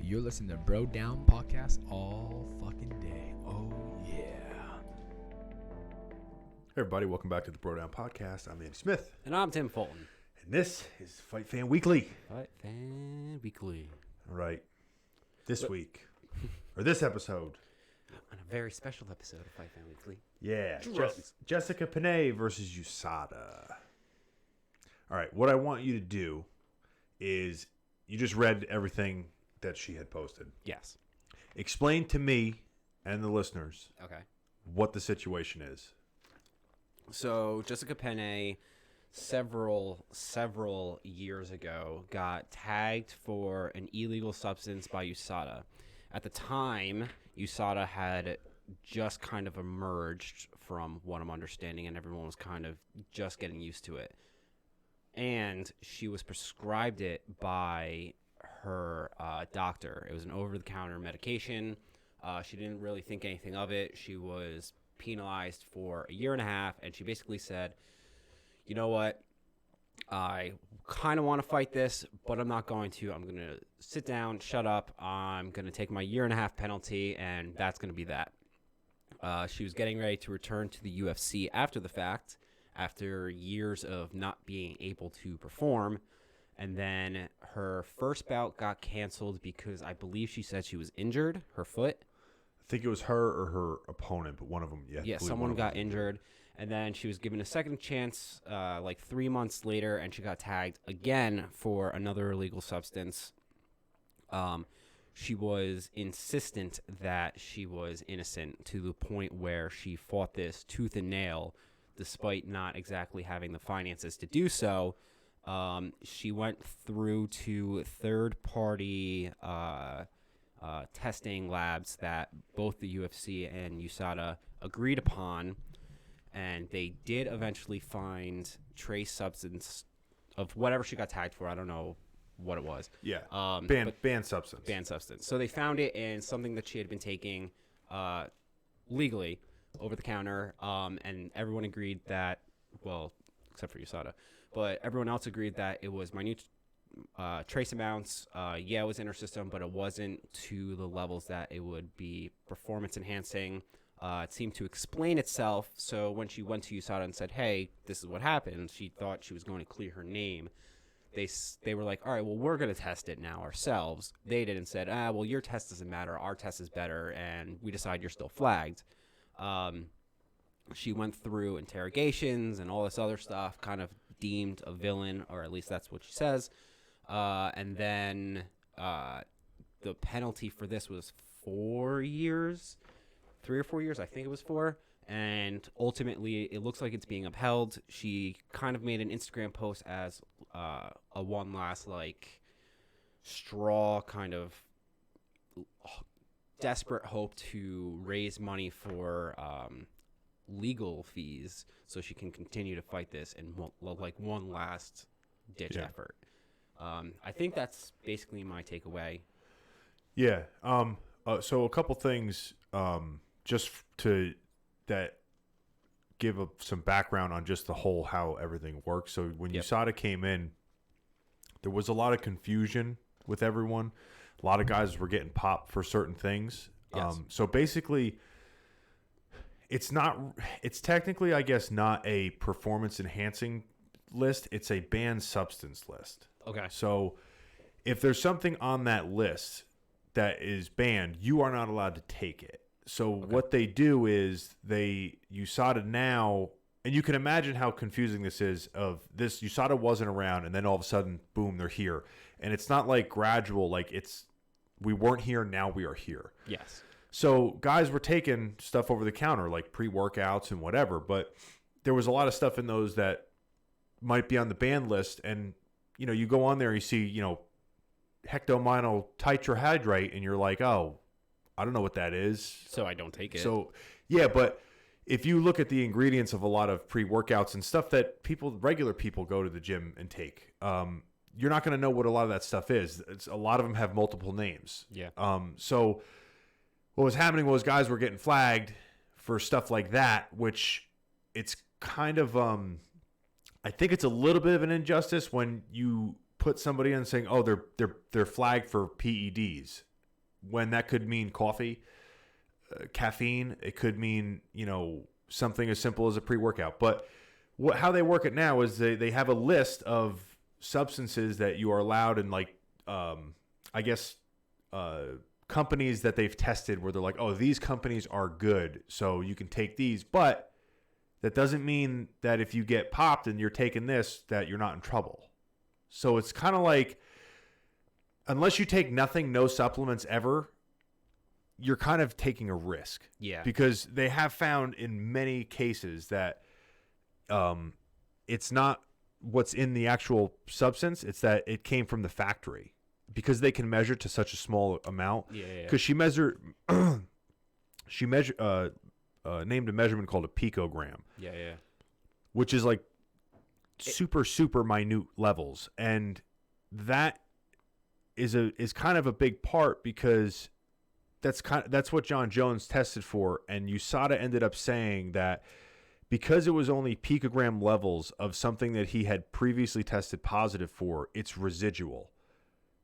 You're listening to Bro Down Podcast all fucking day. Oh, yeah. Hey everybody, welcome back to the Bro Down Podcast. I'm Andy Smith. And I'm Tim Fulton. And this is Fight Fan Weekly. Fight Fan Weekly. All right. This week, or this episode. On a very special episode of Fight Fan Weekly. Yeah. Drugs. Jessica Penne versus USADA. All right. What I want you to do is, you just read everything that she had posted. Yes. Explain to me and the listeners Okay. what the situation is. So Jessica Penne, several years ago, got tagged for an illegal substance by USADA. At the time, USADA had just kind of emerged, from what I'm understanding, and everyone was kind of just getting used to it. And she was prescribed it by her doctor. It was an over-the-counter medication. She didn't really think anything of it. She was penalized for a year and a half, and she basically said, you know what, I kind of want to fight this, but I'm not going to. I'm going to sit down, shut up. I'm going to take my year and a half penalty, and that's going to be that. She was getting ready to return to the UFC after the fact, after years of not being able to perform. And then her first bout got canceled because I believe she said she was injured, her foot. I think it was her or her opponent, but one of them. Yeah, someone got injured. And then she was given a second chance like 3 months later, and she got tagged again for another illegal substance. She was insistent that she was innocent, to the point where she fought this tooth and nail, despite not exactly having the finances to do so. She went through to third-party testing labs that both the UFC and USADA agreed upon, and they did eventually find trace substance of whatever she got tagged for. I don't know what it was. Yeah, banned substance. Banned substance. So they found it in something that she had been taking legally over the counter, and everyone agreed that, well, except for USADA, but everyone else agreed that it was minute trace amounts. Yeah, it was in her system, but it wasn't to the levels that it would be performance enhancing. It seemed to explain itself. So when she went to USADA and said, hey, this is what happened, she thought she was going to clear her name. They were like, all right, well, we're going to test it now ourselves. They did and said, well, your test doesn't matter. Our test is better, and we decide you're still flagged. She went through interrogations and all this other stuff, kind of deemed a villain, or at least that's what she says. And then the penalty for this was 4 years, 3 or 4 years, I think it was 4. And ultimately, it looks like it's being upheld. She kind of made an Instagram post as a one last, like, straw, kind of desperate hope to raise money for legal fees so she can continue to fight this in one last ditch effort. I think that's basically my takeaway. Yeah. So a couple things just to that give some background on just the whole how everything works. So when USADA came in, there was a lot of confusion with everyone. A lot of guys were getting popped for certain things. Yes. So basically, it's technically, I guess, not a performance enhancing list. It's a banned substance list. Okay. So if there's something on that list that is banned, you are not allowed to take it. So what they do is USADA now, and you can imagine how confusing this is, of this USADA wasn't around and then all of a sudden, boom, they're here. And it's not like gradual, like we weren't here, now we are here. Yes. So guys were taking stuff over the counter, like pre-workouts and whatever, but there was a lot of stuff in those that might be on the banned list. And, you go on there, you see, hectominyl tetrahydrate, and you're like, oh, I don't know what that is. So I don't take it. So, yeah, but if you look at the ingredients of a lot of pre-workouts and stuff that regular people go to the gym and take, you're not going to know what a lot of that stuff is. A lot of them have multiple names. Yeah. So what was happening was guys were getting flagged for stuff like that, which it's kind of, I think it's a little bit of an injustice when you put somebody in saying, oh, they're flagged for PEDs. when that could mean coffee, caffeine. It could mean, something as simple as a pre-workout. But how they work it now is they have a list of substances that you are allowed in, like, I guess, companies that they've tested where they're like, oh, these companies are good, so you can take these. But that doesn't mean that if you get popped and you're taking this, that you're not in trouble. So it's kind of like, unless you take nothing, no supplements ever, you're kind of taking a risk. Yeah. Because they have found in many cases that it's not what's in the actual substance, it's that it came from the factory. Because they can measure to such a small amount. Yeah. Because she named a measurement called a picogram. Yeah. Which is like super minute levels, and that is kind of a big part, because that's what John Jones tested for, and USADA ended up saying that because it was only picogram levels of something that he had previously tested positive for, it's residual.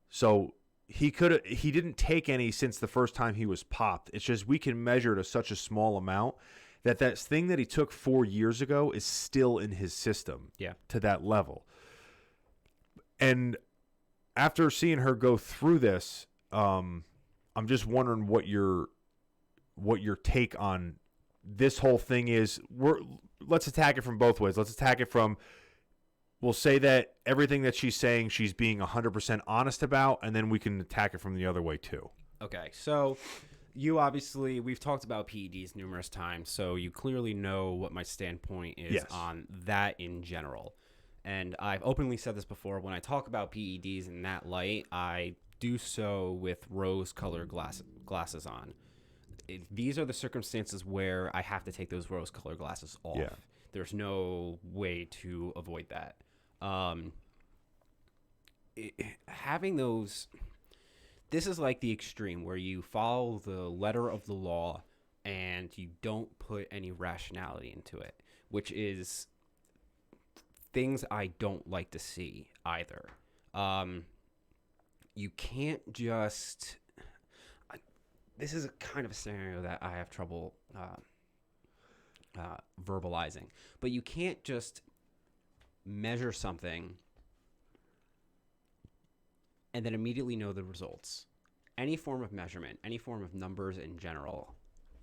So he didn't take any since the first time he was popped. It's just we can measure it at such a small amount that thing that he took 4 years ago is still in his system. Yeah. To that level. And after seeing her go through this, I'm just wondering what your take on this whole thing is. Let's attack it from both ways. Let's attack it from, we'll say that everything that she's saying, she's being 100% honest about, and then we can attack it from the other way too. Okay, so we've talked about PEDs numerous times, so you clearly know what my standpoint is on that in general. And I've openly said this before, when I talk about PEDs in that light, I do so with rose-colored glasses on. These are the circumstances where I have to take those rose-colored glasses off. Yeah. There's no way to avoid that. Having those, this is like the extreme where you follow the letter of the law and you don't put any rationality into it, which is things I don't like to see either. You can't just, this is a kind of a scenario that I have trouble verbalizing, but you can't just measure something and then immediately know the results. Any form of measurement, any form of numbers in general,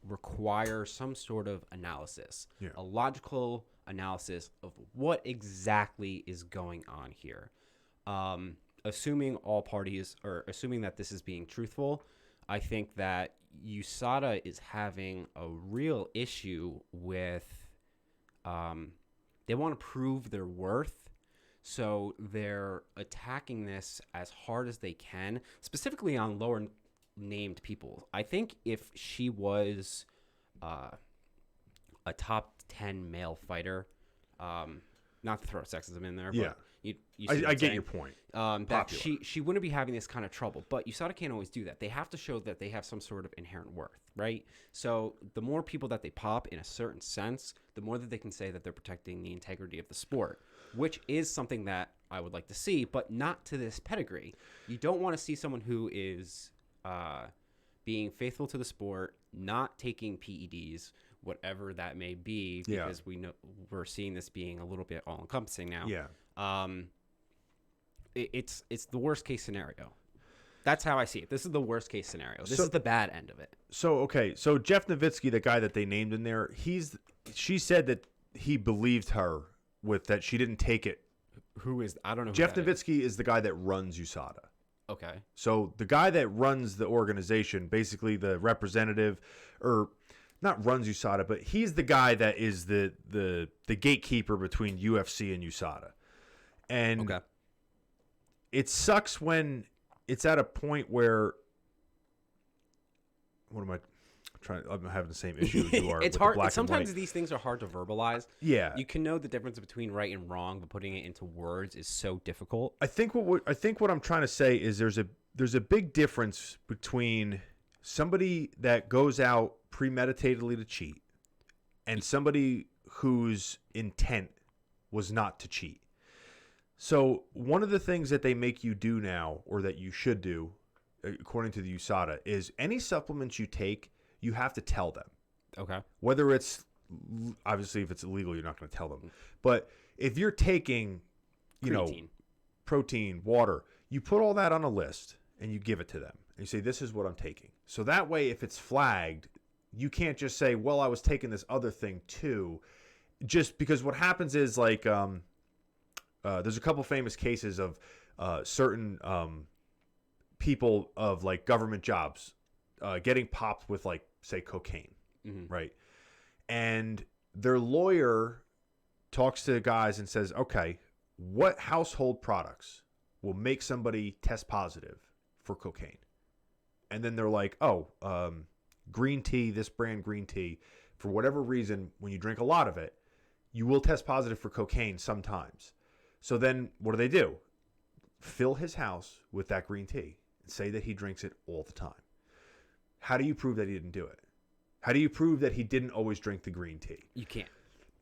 requires some sort of analysis, a logical analysis of what exactly is going on here. Assuming all parties, or assuming that this is being truthful, I think that USADA is having a real issue with, they want to prove their worth. So they're attacking this as hard as they can, specifically on lower named people. I think if she was a top 10 male fighter, not to throw sexism in there, but you I get your point. That she wouldn't be having this kind of trouble. But USADA can't always do that. They have to show that they have some sort of inherent worth, right? So the more people that they pop in a certain sense, the more that they can say that they're protecting the integrity of the sport, which is something that I would like to see, but not to this pedigree. You don't want to see someone who is being faithful to the sport, not taking PEDs, whatever that may be, because we know we're seeing this being a little bit all-encompassing now. It's the worst case scenario. That's how I see it. This is the worst case scenario. This is the bad end of it. So Jeff Nowitzki, the guy that they named in there, she said that he believed her with that she didn't take it. Who is, I don't know. Jeff Nowitzki is the guy that runs USADA. Okay. So the guy that runs the organization, basically the representative, or not runs USADA, but he's the guy that is the gatekeeper between UFC and USADA. And it sucks when it's at a point where, I'm having the same issue as you are. It's hard. Sometimes these things are hard to verbalize. Yeah. You can know the difference between right and wrong, but putting it into words is so difficult. I think what I'm trying to say is there's a big difference between somebody that goes out premeditatedly to cheat and somebody whose intent was not to cheat. So one of the things that they make you do now, or that you should do, according to the USADA, is any supplements you take, you have to tell them. Okay. Whether it's, obviously, if it's illegal, you're not going to tell them. But if you're taking, Creatine. protein, water, you put all that on a list and you give it to them. And you say, this is what I'm taking. So that way, if it's flagged, you can't just say, well, I was taking this other thing too. Just because what happens is, like, there's a couple famous cases of certain people of, like, government jobs getting popped with, like, say, cocaine, right? And their lawyer talks to the guys and says, okay, what household products will make somebody test positive for cocaine? And then they're like, oh, green tea, this brand green tea, for whatever reason, when you drink a lot of it, you will test positive for cocaine sometimes. So then what do? Fill his house with that green tea and say that he drinks it all the time. How do you prove that he didn't do it? How do you prove that he didn't always drink the green tea? You can't.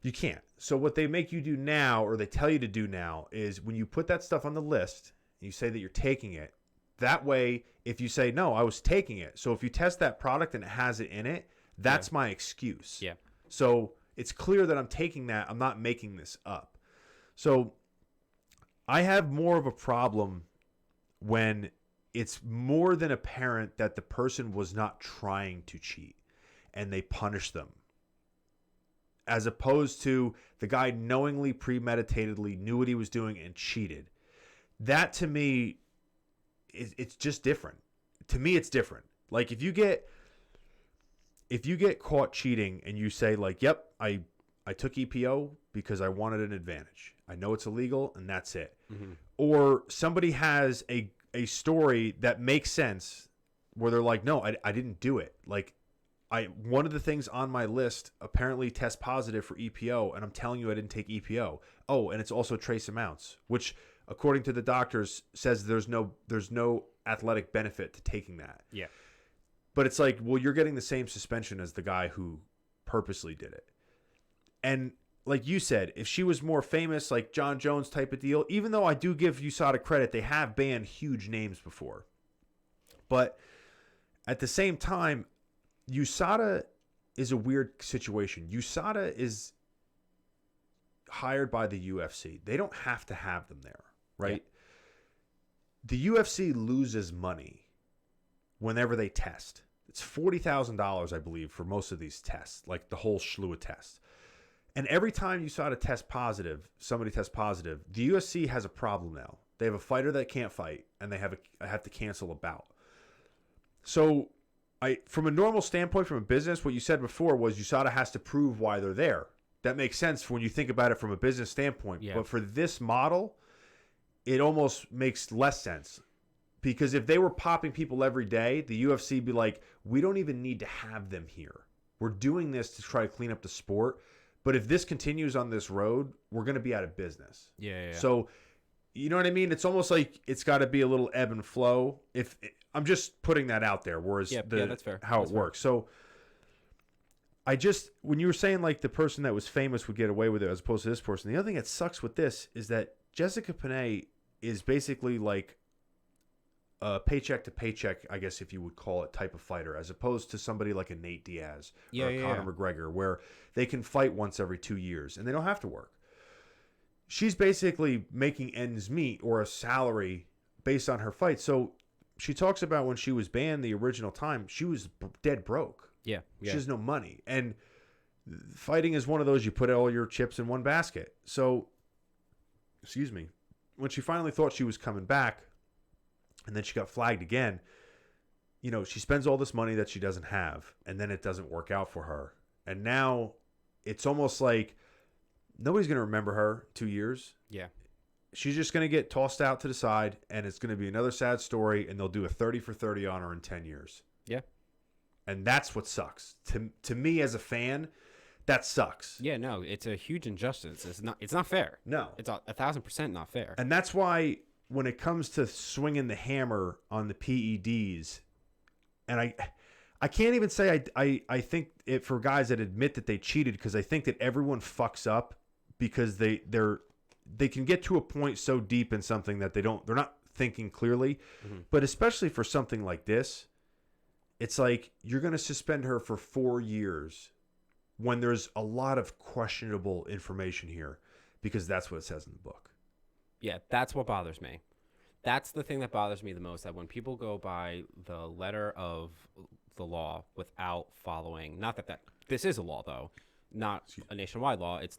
You can't. So what they make you do now, or they tell you to do now, is when you put that stuff on the list, you say that you're taking it. That way, if you say, no, I was taking it. So if you test that product and it has it in it, that's my excuse. Yeah. So it's clear that I'm taking that. I'm not making this up. So I have more of a problem when it's more than apparent that the person was not trying to cheat and they punish them, as opposed to the guy knowingly, premeditatedly knew what he was doing and cheated. That, to me, it's just different. To me, it's different. Like, if you get caught cheating and you say, like, yep, I took EPO because I wanted an advantage. I know it's illegal and that's it. Or somebody has a story that makes sense where they're like, no, I didn't do it. Like, one of the things on my list apparently tests positive for EPO, and I'm telling you I didn't take EPO. Oh, and it's also trace amounts, which, according to the doctors, says there's no athletic benefit to taking that. Yeah. But it's like, well, you're getting the same suspension as the guy who purposely did it. And like you said, if she was more famous, like John Jones type of deal, even though I do give USADA credit, they have banned huge names before. But at the same time, USADA is a weird situation. USADA is hired by the UFC. They don't have to have them there, right? Yeah. The UFC loses money whenever they test. It's $40,000, I believe, for most of these tests, like the whole slew of tests. And every time USADA tests positive, somebody tests positive, the UFC has a problem now. They have a fighter that can't fight, and they have to cancel a bout. So, from a normal standpoint, from a business, what you said before was USADA has to prove why they're there. That makes sense when you think about it from a business standpoint. Yeah. But for this model, it almost makes less sense. Because if they were popping people every day, the UFC would be like, we don't even need to have them here. We're doing this to try to clean up the sport. But if this continues on this road, we're going to be out of business. Yeah. So, you know what I mean? It's almost like it's got to be a little ebb and flow. I'm just putting that out there, whereas that's fair. How that's it works. So, when you were saying like the person that was famous would get away with it as opposed to this person, the other thing that sucks with this is that Jessica Penne is basically like a paycheck to paycheck, I guess if you would call it, type of fighter, as opposed to somebody like a Nate Diaz or a Conor McGregor, where they can fight once every 2 years and they don't have to work. She's basically making ends meet or a salary based on her fight. So she talks about when she was banned the original time, she was dead broke. Yeah. She has no money. And fighting is one of those, you put all your chips in one basket. So, excuse me, when she finally thought she was coming back, and then she got flagged again, she spends all this money that she doesn't have, and then it doesn't work out for her. And now it's almost like nobody's going to remember her 2 years. Yeah. She's just going to get tossed out to the side, and it's going to be another sad story, and they'll do a 30 for 30 on her in 10 years. Yeah. And that's what sucks. To me as a fan, that sucks. Yeah, no, it's a huge injustice. It's not fair. No. It's 1,000% not fair. And that's why when it comes to swinging the hammer on the PEDs, and I can't even say I think it for guys that admit that they cheated, because I think that everyone fucks up because they can get to a point so deep in something that they're not thinking clearly. But especially for something like this, it's like you're going to suspend her for 4 years when there's a lot of questionable information here, because that's what it says in the book. Yeah, that's what bothers me. That's the thing that bothers me the most, that when people go by the letter of the law without following, not that this is a law, though, not a nationwide law, it's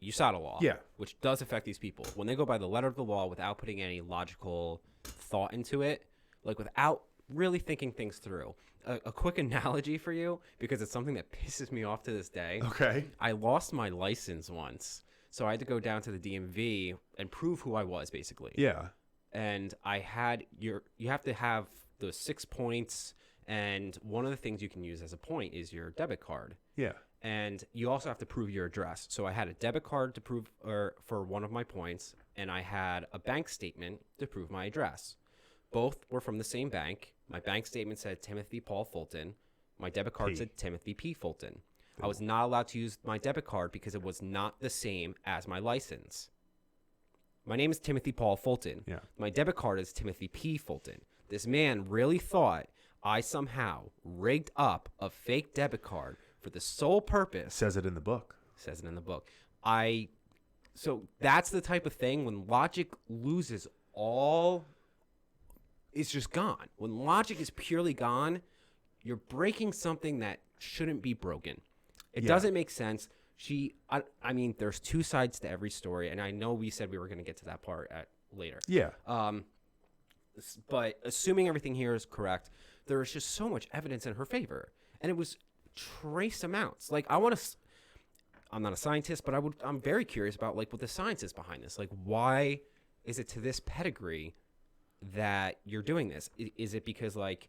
USADA law, Yeah. which does affect these people. When they go by the letter of the law without putting any logical thought into it, like without really thinking things through. A quick analogy for you, because it's something that pisses me off to this day. Okay. I lost my license once, so I had to go down to the DMV and prove who I was, basically. Yeah. And I had you have to have those 6 points, and one of the things you can use as a point is your debit card. Yeah. And you also have to prove your address. So I had a debit card to prove for one of my points, and I had a bank statement to prove my address. Both were from the same bank. My bank statement said Timothy Paul Fulton. My debit card said Timothy P. Fulton. I was not allowed to use my debit card because it was not the same as my license. My name is Timothy Paul Fulton. Yeah. My debit card is Timothy P. Fulton. This man really thought I somehow rigged up a fake debit card for the sole purpose. Says it in the book. Says it in the book. So that's the type of thing when logic loses all. It's just gone. When logic is purely gone, you're breaking something that shouldn't be broken. It doesn't make sense. I mean, there's two sides to every story, and I know we said we were going to get to that part later. Yeah. But assuming everything here is correct, there is just so much evidence in her favor, and it was trace amounts. Like, I'm not a scientist, but I'm very curious about like what the science is behind this. Like, why is it to this pedigree that you're doing this? Is it because like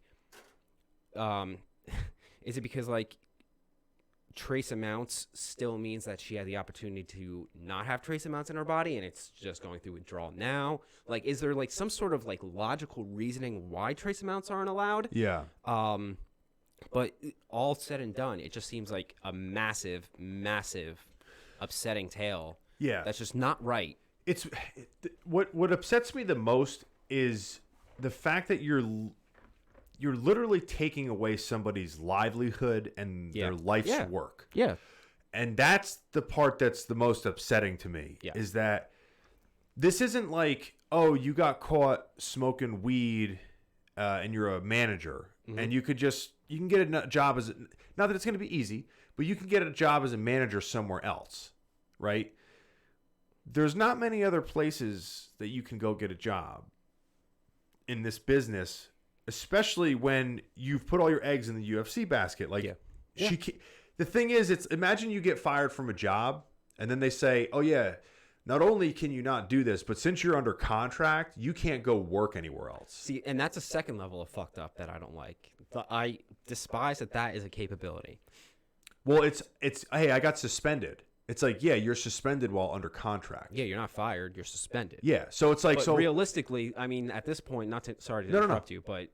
trace amounts still means that she had the opportunity to not have trace amounts in her body and it's just going through withdrawal now? Like, is there like some sort of like logical reasoning why trace amounts aren't allowed? Yeah. But all said and done, it just seems like a massive upsetting tale. Yeah. That's just not right. What upsets me the most is the fact that you're literally taking away somebody's livelihood and their life's work. Yeah. And that's the part that's the most upsetting to me, is that this isn't like, oh, you got caught smoking weed and you're a manager and you can get a job as not that it's going to be easy, but you can get a job as a manager somewhere else, right? There's not many other places that you can go get a job in this business, especially when you've put all your eggs in the UFC basket. Like, the thing is, imagine you get fired from a job and then they say, oh yeah, not only can you not do this, but since you're under contract, you can't go work anywhere else. See, and that's a second level of fucked up that I don't like. I despise that is a capability. Well, it's hey, I got suspended. It's like, yeah, you're suspended while under contract. Yeah, you're not fired, you're suspended. Yeah, so it's like, but realistically, I mean, at this point, sorry to interrupt you, but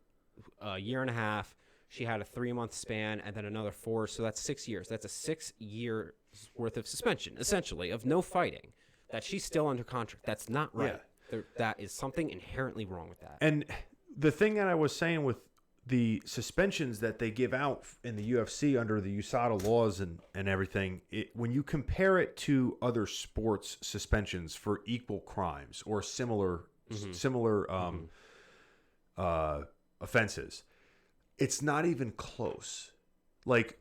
a year and a half, she had a 3-month span and then another 4, so that's 6 years. That's a 6 years worth of suspension, essentially, of no fighting. That she's still under contract. That's not right. Yeah. That is something inherently wrong with that. And the thing that I was saying with the suspensions that they give out in the UFC under the USADA laws and everything, when you compare it to other sports suspensions for equal crimes or similar offenses, it's not even close. Like,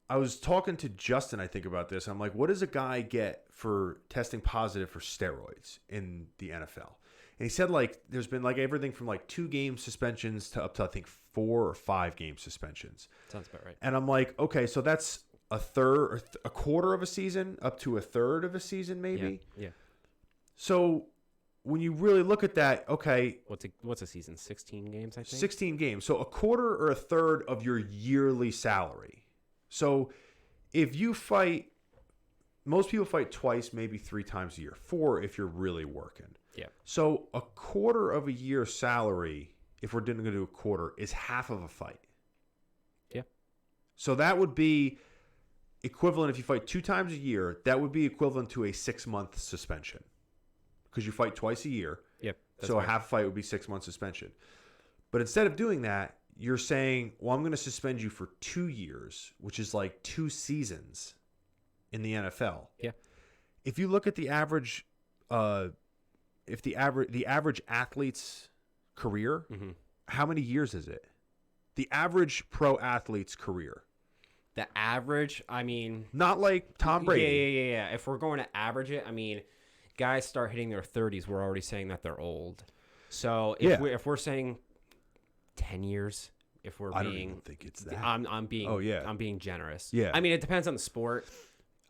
I was talking to Justin, I think, about this. I'm like, what does a guy get for testing positive for steroids in the NFL? And he said, like, there's been like everything from like 2-game suspensions to up to, I think, 4 or 5-game suspensions. Sounds about right. And I'm like, okay, so that's a third or a quarter of a season, up to a third of a season, maybe. Yeah. So when you really look at that, okay, what's a season? 16 games, I think. 16 games. So a quarter or a third of your yearly salary. So if you fight, most people fight twice, maybe 3 times a year, 4 if you're really working. Yeah. So a quarter of a year's salary, if we're going to do a quarter, is half of a fight. Yeah. So that would be equivalent, if you fight 2 times a year, that would be equivalent to a 6-month suspension. Because you fight twice a year. Yep. So a half fight would be 6 months suspension. But instead of doing that, you're saying, well, I'm going to suspend you for 2 years, which is like 2 seasons in the NFL. Yeah. If you look at the average, the average athlete's career, how many years is it? The average pro athlete's career. The average, I mean, not like Tom Brady. Yeah. If we're going to average it, I mean, guys start hitting their 30s, we're already saying that they're old. So if we're saying 10 years, if we're I don't even think it's that. I'm being generous. Yeah. I mean, it depends on the sport.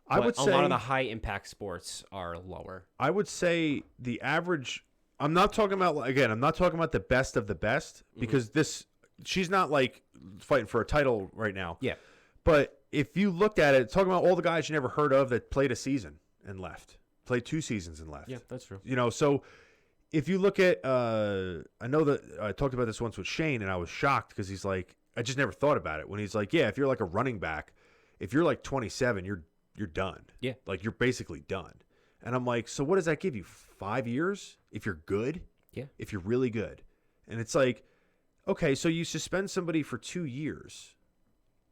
I would say a lot of the high impact sports are lower. I would say the average. I'm not talking about the best of the best, because she's not like fighting for a title right now. Yeah. But if you looked at it, talking about all the guys you never heard of that played a season and left, played 2 seasons and left. Yeah, that's true. So if you look at, I know that I talked about this once with Shane, and I was shocked because he's like, I just never thought about it when he's like, yeah, if you're like a running back, if you're like 27, you're done. Yeah. Like you're basically done. And I'm like, so what does that give you? 5 years if you're good? Yeah. If you're really good. And it's like, okay, so you suspend somebody for 2 years,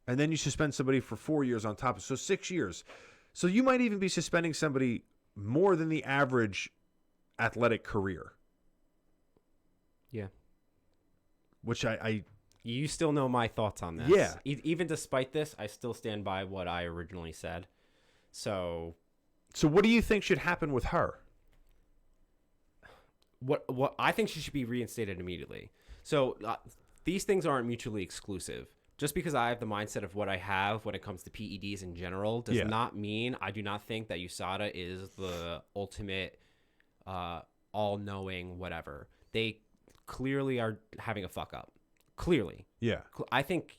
and then you suspend somebody for 4 years on top of, so 6 years. So you might even be suspending somebody more than the average athletic career. Yeah. Which I you still know my thoughts on this. Yeah. Even despite this, I still stand by what I originally said. So what do you think should happen with her? What I think she should be reinstated immediately. So these things aren't mutually exclusive. Just because I have the mindset of what I have when it comes to PEDs in general does not mean I do not think that USADA is the ultimate all-knowing whatever. They clearly are having a fuck up. Clearly. Yeah. I think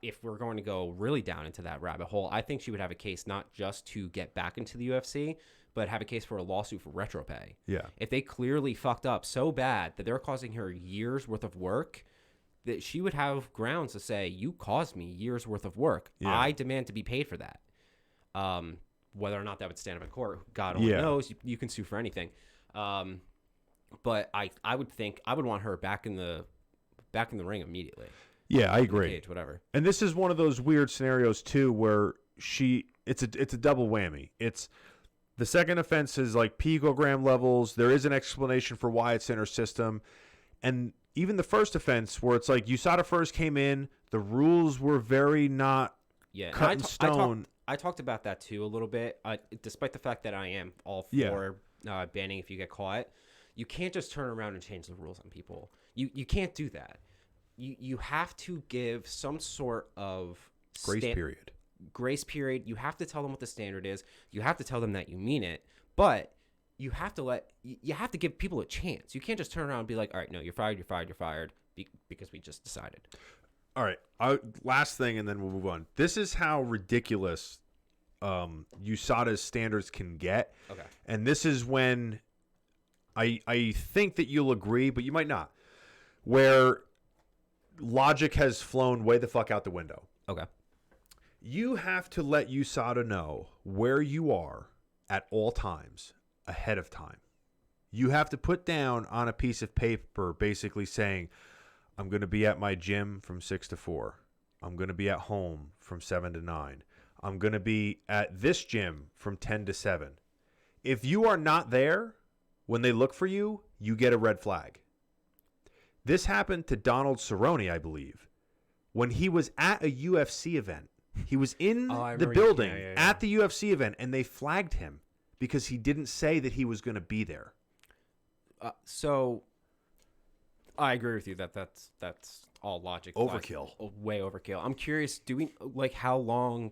if we're going to go really down into that rabbit hole, I think she would have a case not just to get back into the UFC, but have a case for a lawsuit for retro pay. Yeah. If they clearly fucked up so bad that they're causing her years worth of work, that she would have grounds to say, you caused me years worth of work. Yeah. I demand to be paid for that. Whether or not that would stand up in court, God only knows. You can sue for anything. But I would think I would want her back in the ring immediately. Yeah, I agree. Cage, whatever. And this is one of those weird scenarios too, where it's a double whammy. It's the second offense is like picogram levels. There is an explanation for why it's in her system, and even the first offense, where it's like USADA first came in, the rules were very not cut in stone. I talked about that too a little bit. Despite the fact that I am all for banning if you get caught, you can't just turn around and change the rules on people. You can't do that. You have to give some sort of grace period. You have to tell them what the standard is. You have to tell them that you mean it, but you have to give people a chance. You can't just turn around and be like, all right, no, you're fired, because we just decided. All right. Last thing, and then we'll move on. This is how ridiculous USADA's standards can get. Okay. And this is when I think that you'll agree, but you might not, where logic has flown way the fuck out the window. Okay. You have to let USADA know where you are at all times ahead of time. You have to put down on a piece of paper basically saying, I'm going to be at my gym from 6 to 4. I'm going to be at home from 7 to 9. I'm going to be at this gym from 10 to 7. If you are not there when they look for you, you get a red flag. This happened to Donald Cerrone, I believe, when he was at a UFC event. He was in the building at the UFC event, and they flagged him because he didn't say that he was going to be there. So I agree with you that's all logic. Overkill. Way overkill. I'm curious, how long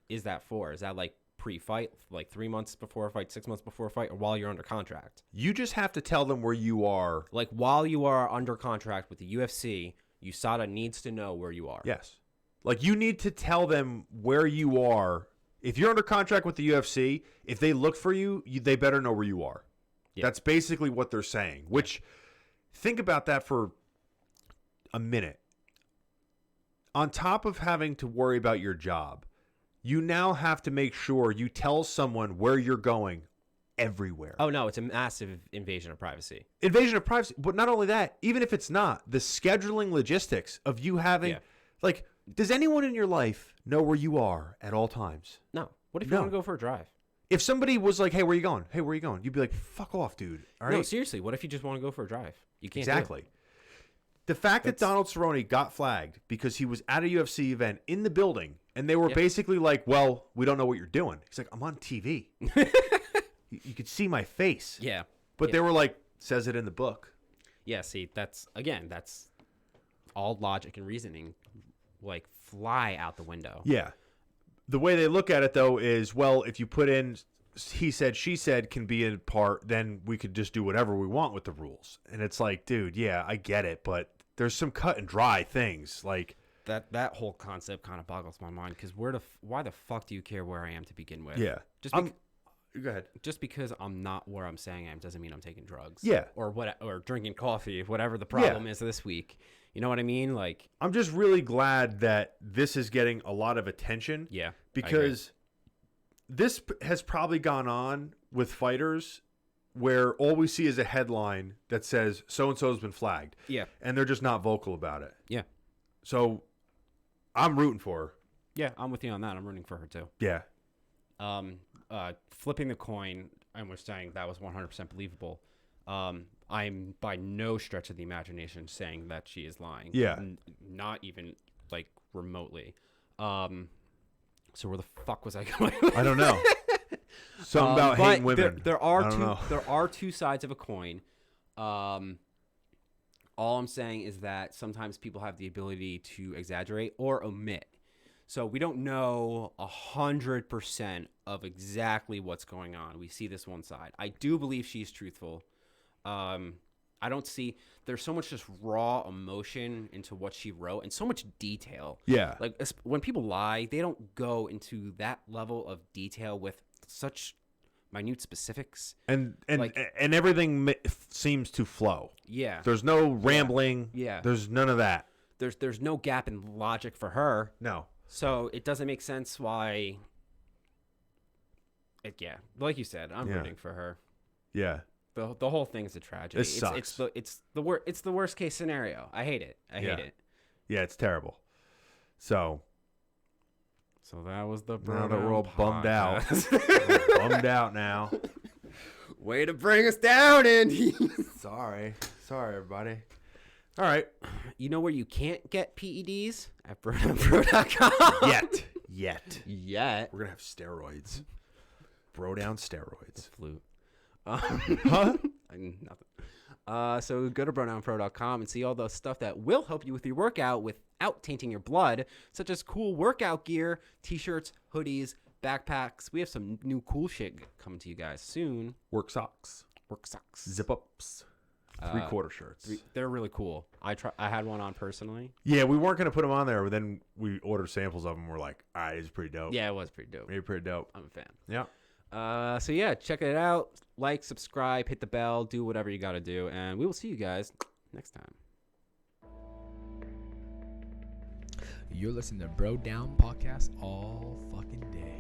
is that for? Is that like pre-fight, like 3 months before a fight, 6 months before a fight, or while you're under contract? You just have to tell them where you are. Like while you are under contract with the UFC, USADA needs to know where you are. Yes. Like you need to tell them where you are. If you're under contract with the UFC, if they look for you, they better know where you are. Yeah. That's basically what they're saying, which think about that for a minute. On top of having to worry about your job, you now have to make sure you tell someone where you're going everywhere. Oh no, it's a massive invasion of privacy. Invasion of privacy. But not only that, even if it's not, the scheduling logistics of you having, like, does anyone in your life know where you are at all times? No. What if you want to go for a drive? If somebody was like, hey, where you going? Hey, where you going? You'd be like, fuck off, dude. All right? No, seriously. What if you just want to go for a drive? You can't. Exactly. The fact that Donald Cerrone got flagged because he was at a UFC event in the building, and they were basically like, well, we don't know what you're doing. He's like, I'm on TV. You could see my face. Yeah. But they were like, says it in the book. Yeah, see, that's all logic and reasoning, like, fly out the window. Yeah. The way they look at it, though, is, well, if you put in he said, she said can be in part, then we could just do whatever we want with the rules. And it's like, dude, yeah, I get it, but there's some cut and dry things. Like that whole concept kind of boggles my mind, because why the fuck do you care where I am to begin with? Yeah. Go ahead. Just because I'm not where I'm saying I am doesn't mean I'm taking drugs. Yeah. Or drinking coffee, whatever the problem is this week. You know what I mean? Like, I'm just really glad that this is getting a lot of attention. Yeah. Because this has probably gone on with fighters where all we see is a headline that says so-and-so has been flagged. Yeah. And they're just not vocal about it. Yeah. So I'm rooting for her. Yeah, I'm with you on that. I'm rooting for her too. Yeah. Flipping the coin, and we're saying that was 100% believable. I'm by no stretch of the imagination saying that she is lying. Yeah. Not even like remotely. So where the fuck was I going? I don't know. Something about hating women. There are two sides of a coin. All I'm saying is that sometimes people have the ability to exaggerate or omit. So we don't know 100% of exactly what's going on. We see this one side. I do believe she's truthful. I don't see, there's so much just raw emotion into what she wrote and so much detail. Yeah. Like, when people lie, they don't go into that level of detail with such minute specifics. And everything seems to flow. Yeah. There's no rambling. Yeah. There's none of that. There's no gap in logic for her. No. So it doesn't make sense why. Like you said, I'm rooting for her. Yeah. The whole thing's a tragedy. It sucks. It's the worst case scenario. I hate it. I hate it. Yeah, it's terrible. So that was the now that we're all bummed out. We're bummed out now. Way to bring us down, Andy. Sorry, everybody. All right. You know where you can't get PEDs? At brodownpro.com. Yet. We're gonna have steroids. Bro down steroids. Flute. Huh? Nothing. So go to brodownpro.com and see all the stuff that will help you with your workout without tainting your blood, such as cool workout gear, t-shirts, hoodies, backpacks. We have some new cool shit coming to you guys soon. Work socks. Zip ups. 3/4 shirts. They're really cool. I had one on personally. Yeah, we weren't gonna put them on there, but then we ordered samples of them. We're like, all right, it's pretty dope. Yeah, it was pretty dope. Maybe pretty dope. I'm a fan. Yeah. So yeah, check it out. Like, subscribe, hit the bell, do whatever you got to do, and we will see you guys next time. You're listening to Bro Down Podcast all fucking day.